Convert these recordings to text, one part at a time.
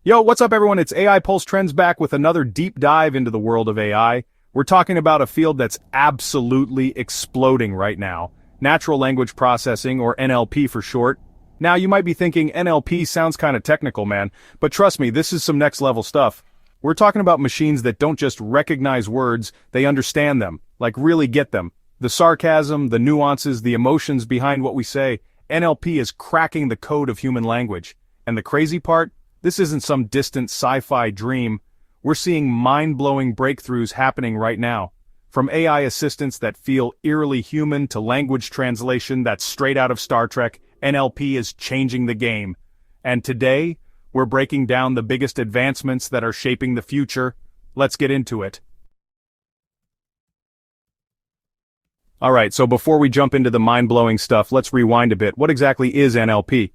Yo, what's up everyone? It's AI Pulse Trends back with another deep dive into the world of AI. We're talking about a field that's absolutely exploding right now. Natural language processing, or NLP for short. Now you might be thinking NLP sounds kind of technical, man, but trust me, this is some next level stuff. We're talking about machines that don't just recognize words, they understand them, like really get them. The sarcasm, the nuances, the emotions behind what we say. NLP is cracking the code of human language. And the crazy part? This isn't some distant sci-fi dream. We're seeing mind-blowing breakthroughs happening right now. From AI assistants that feel eerily human to language translation that's straight out of Star Trek, NLP is changing the game. And today, we're breaking down the biggest advancements that are shaping the future. Let's get into it. Alright, so before we jump into the mind-blowing stuff, let's rewind a bit. What exactly is NLP?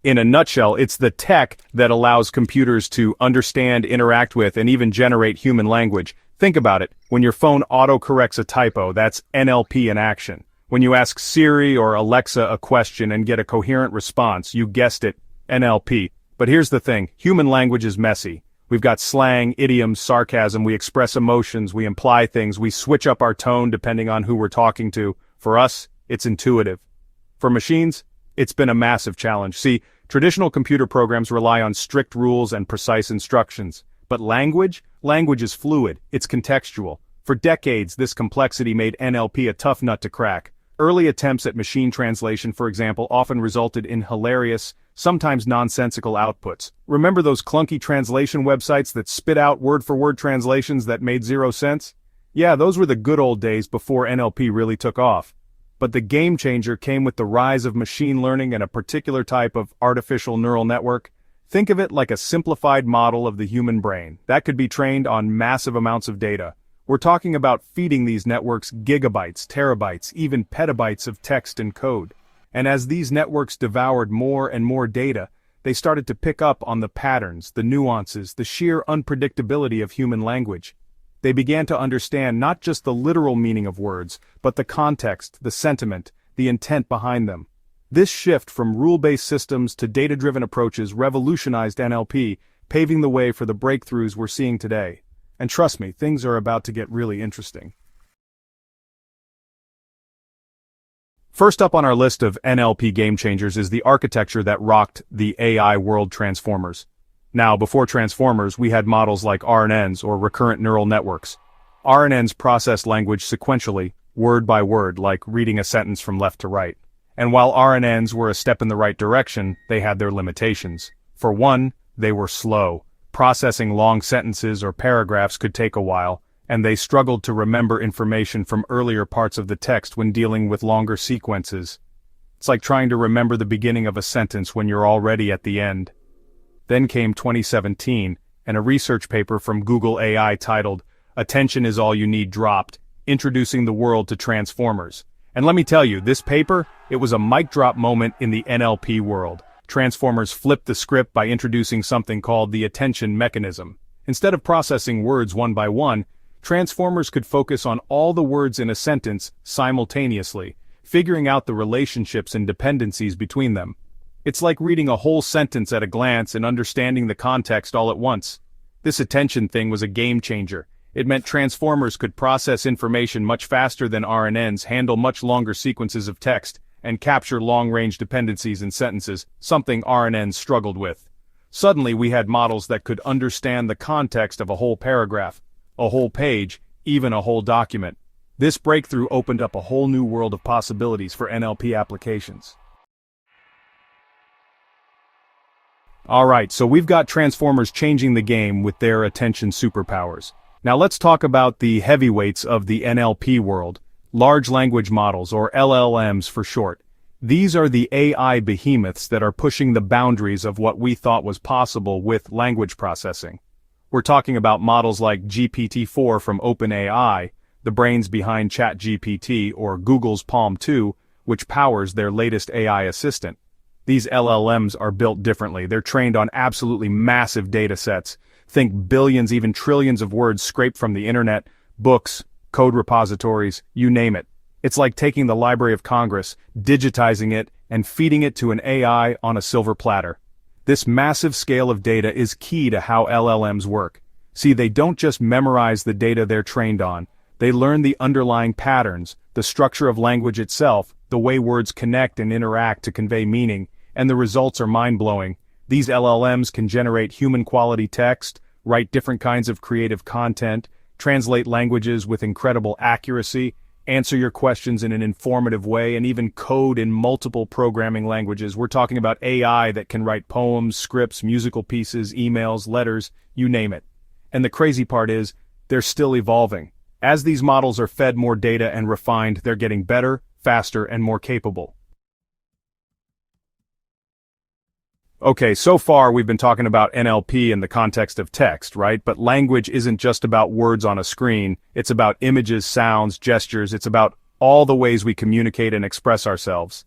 In a nutshell, it's the tech that allows computers to understand, interact with, and even generate human language. Think about it. When your phone autocorrects a typo, that's NLP in action. When you ask Siri or Alexa a question and get a coherent response, you guessed it, NLP. But here's the thing, human language is messy. We've got slang, idioms, sarcasm, we express emotions, we imply things, we switch up our tone depending on who we're talking to. For us, it's intuitive. For machines, it's been a massive challenge. See, traditional computer programs rely on strict rules and precise instructions. But language is fluid, it's contextual. For decades, this complexity made NLP a tough nut to crack. Early attempts at machine translation, for example, often resulted in hilarious, sometimes nonsensical outputs. Remember those clunky translation websites that spit out word-for-word translations that made zero sense? Yeah, those were the good old days before NLP really took off. But the game changer came with the rise of machine learning and a particular type of artificial neural network. Think of it like a simplified model of the human brain that could be trained on massive amounts of data. We're talking about feeding these networks gigabytes, terabytes, even petabytes of text and code. And as these networks devoured more and more data, they started to pick up on the patterns, the nuances, the sheer unpredictability of human language. They began to understand not just the literal meaning of words, but the context, the sentiment, the intent behind them. This shift from rule-based systems to data-driven approaches revolutionized NLP, paving the way for the breakthroughs we're seeing today. And trust me, things are about to get really interesting. First up on our list of NLP game changers is the architecture that rocked the AI world, transformers. Now, before transformers, we had models like RNNs, or recurrent neural networks. RNNs process language sequentially, word by word, like reading a sentence from left to right. And while RNNs were a step in the right direction, they had their limitations. For one, they were slow. Processing long sentences or paragraphs could take a while, and they struggled to remember information from earlier parts of the text when dealing with longer sequences. It's like trying to remember the beginning of a sentence when you're already at the end. Then came 2017, and a research paper from Google AI titled, "Attention is All You Need" dropped, introducing the world to transformers. And let me tell you, this paper, it was a mic drop moment in the NLP world. Transformers flipped the script by introducing something called the attention mechanism. Instead of processing words one by one, transformers could focus on all the words in a sentence simultaneously, figuring out the relationships and dependencies between them. It's like reading a whole sentence at a glance and understanding the context all at once. This attention thing was a game changer. It meant transformers could process information much faster than RNNs, handle much longer sequences of text, and capture long-range dependencies in sentences, something RNNs struggled with. Suddenly we had models that could understand the context of a whole paragraph, a whole page, even a whole document. This breakthrough opened up a whole new world of possibilities for NLP applications. Alright, so we've got transformers changing the game with their attention superpowers. Now let's talk about the heavyweights of the NLP world, large language models, or LLMs for short. These are the AI behemoths that are pushing the boundaries of what we thought was possible with language processing. We're talking about models like GPT-4 from OpenAI, the brains behind ChatGPT, or Google's Palm 2, which powers their latest AI assistant. These LLMs are built differently. They're trained on absolutely massive data sets. Think billions, even trillions of words scraped from the internet, books, code repositories, you name it. It's like taking the Library of Congress, digitizing it, and feeding it to an AI on a silver platter. This massive scale of data is key to how LLMs work. See, they don't just memorize the data they're trained on, they learn the underlying patterns, the structure of language itself, the way words connect and interact to convey meaning, and the results are mind-blowing. These LLMs can generate human-quality text, write different kinds of creative content, translate languages with incredible accuracy, answer your questions in an informative way, and even code in multiple programming languages. We're talking about AI that can write poems, scripts, musical pieces, emails, letters, you name it. And the crazy part is, they're still evolving. As these models are fed more data and refined, they're getting better, faster, and more capable. Okay, so far we've been talking about NLP in the context of text, right? But language isn't just about words on a screen, it's about images, sounds, gestures, it's about all the ways we communicate and express ourselves.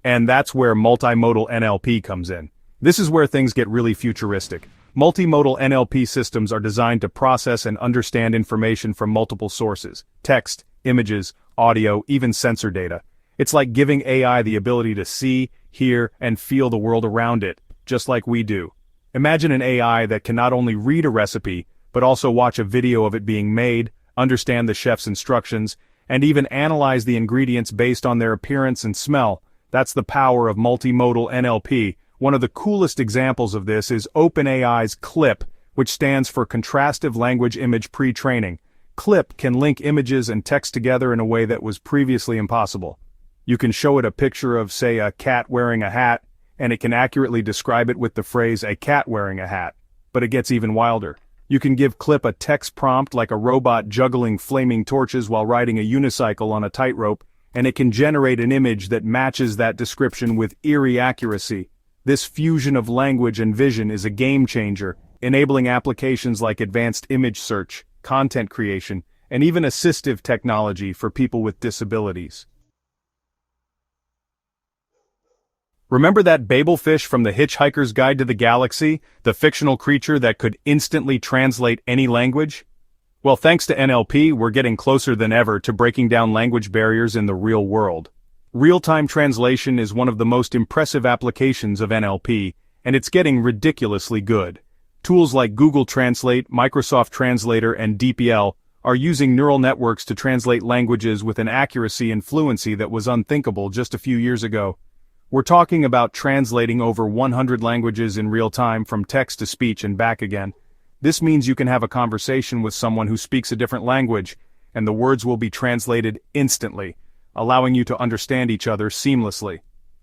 And that's where multimodal NLP comes in. This is where things get really futuristic. Multimodal NLP systems are designed to process and understand information from multiple sources: text, images, audio, even sensor data. It's like giving AI the ability to see, hear, and feel the world around it, just like we do. Imagine an AI that can not only read a recipe, but also watch a video of it being made, understand the chef's instructions, and even analyze the ingredients based on their appearance and smell. That's the power of multimodal NLP. One of the coolest examples of this is OpenAI's CLIP, which stands for Contrastive Language Image Pre-training. CLIP can link images and text together in a way that was previously impossible. You can show it a picture of, say, a cat wearing a hat, and it can accurately describe it with the phrase "a cat wearing a hat." But it gets even wilder. You can give CLIP a text prompt like a robot juggling flaming torches while riding a unicycle on a tightrope, and it can generate an image that matches that description with eerie accuracy. This fusion of language and vision is a game changer, enabling applications like advanced image search, content creation, and even assistive technology for people with disabilities. Remember that Babelfish from The Hitchhiker's Guide to the Galaxy, the fictional creature that could instantly translate any language? Well, thanks to NLP, we're getting closer than ever to breaking down language barriers in the real world. Real-time translation is one of the most impressive applications of NLP, and it's getting ridiculously good. Tools like Google Translate, Microsoft Translator, and DeepL are using neural networks to translate languages with an accuracy and fluency that was unthinkable just a few years ago. We're talking about translating over 100 languages in real time from text to speech and back again. This means you can have a conversation with someone who speaks a different language, and the words will be translated instantly, allowing you to understand each other seamlessly.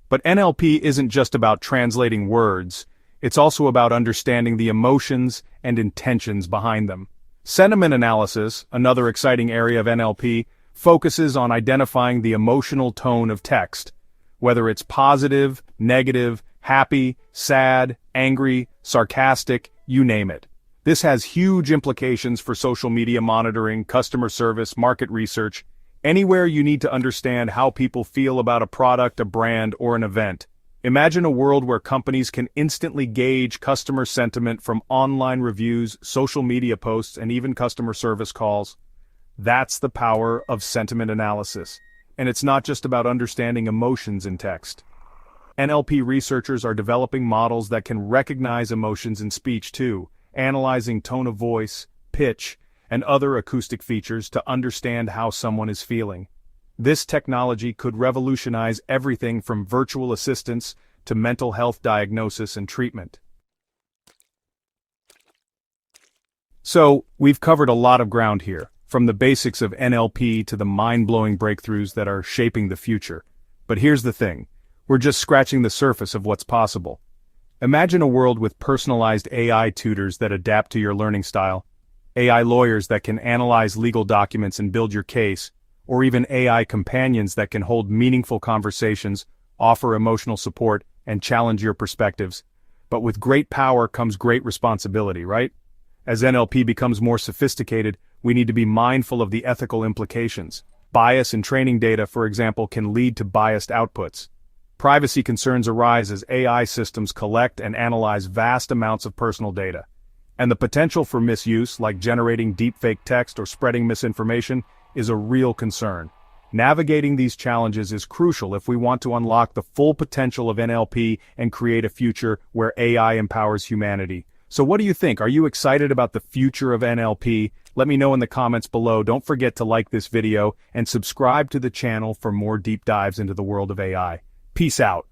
But NLP isn't just about translating words, it's also about understanding the emotions and intentions behind them. Sentiment analysis, another exciting area of NLP, focuses on identifying the emotional tone of text. Whether it's positive, negative, happy, sad, angry, sarcastic, you name it. This has huge implications for social media monitoring, customer service, market research, anywhere you need to understand how people feel about a product, a brand, or an event. Imagine a world where companies can instantly gauge customer sentiment from online reviews, social media posts, and even customer service calls. That's the power of sentiment analysis. And it's not just about understanding emotions in text. NLP researchers are developing models that can recognize emotions in speech too, analyzing tone of voice, pitch, and other acoustic features to understand how someone is feeling. This technology could revolutionize everything from virtual assistants to mental health diagnosis and treatment. So, we've covered a lot of ground here, from the basics of NLP to the mind-blowing breakthroughs that are shaping the future. But here's the thing, we're just scratching the surface of what's possible. Imagine a world with personalized AI tutors that adapt to your learning style, AI lawyers that can analyze legal documents and build your case, or even AI companions that can hold meaningful conversations, offer emotional support, and challenge your perspectives. But with great power comes great responsibility, right? As NLP becomes more sophisticated, we need to be mindful of the ethical implications. Bias in training data, for example, can lead to biased outputs. Privacy concerns arise as AI systems collect and analyze vast amounts of personal data. And the potential for misuse, like generating deepfake text or spreading misinformation, is a real concern. Navigating these challenges is crucial if we want to unlock the full potential of NLP and create a future where AI empowers humanity. So what do you think? Are you excited about the future of NLP? Let me know in the comments below. Don't forget to like this video and subscribe to the channel for more deep dives into the world of AI. Peace out.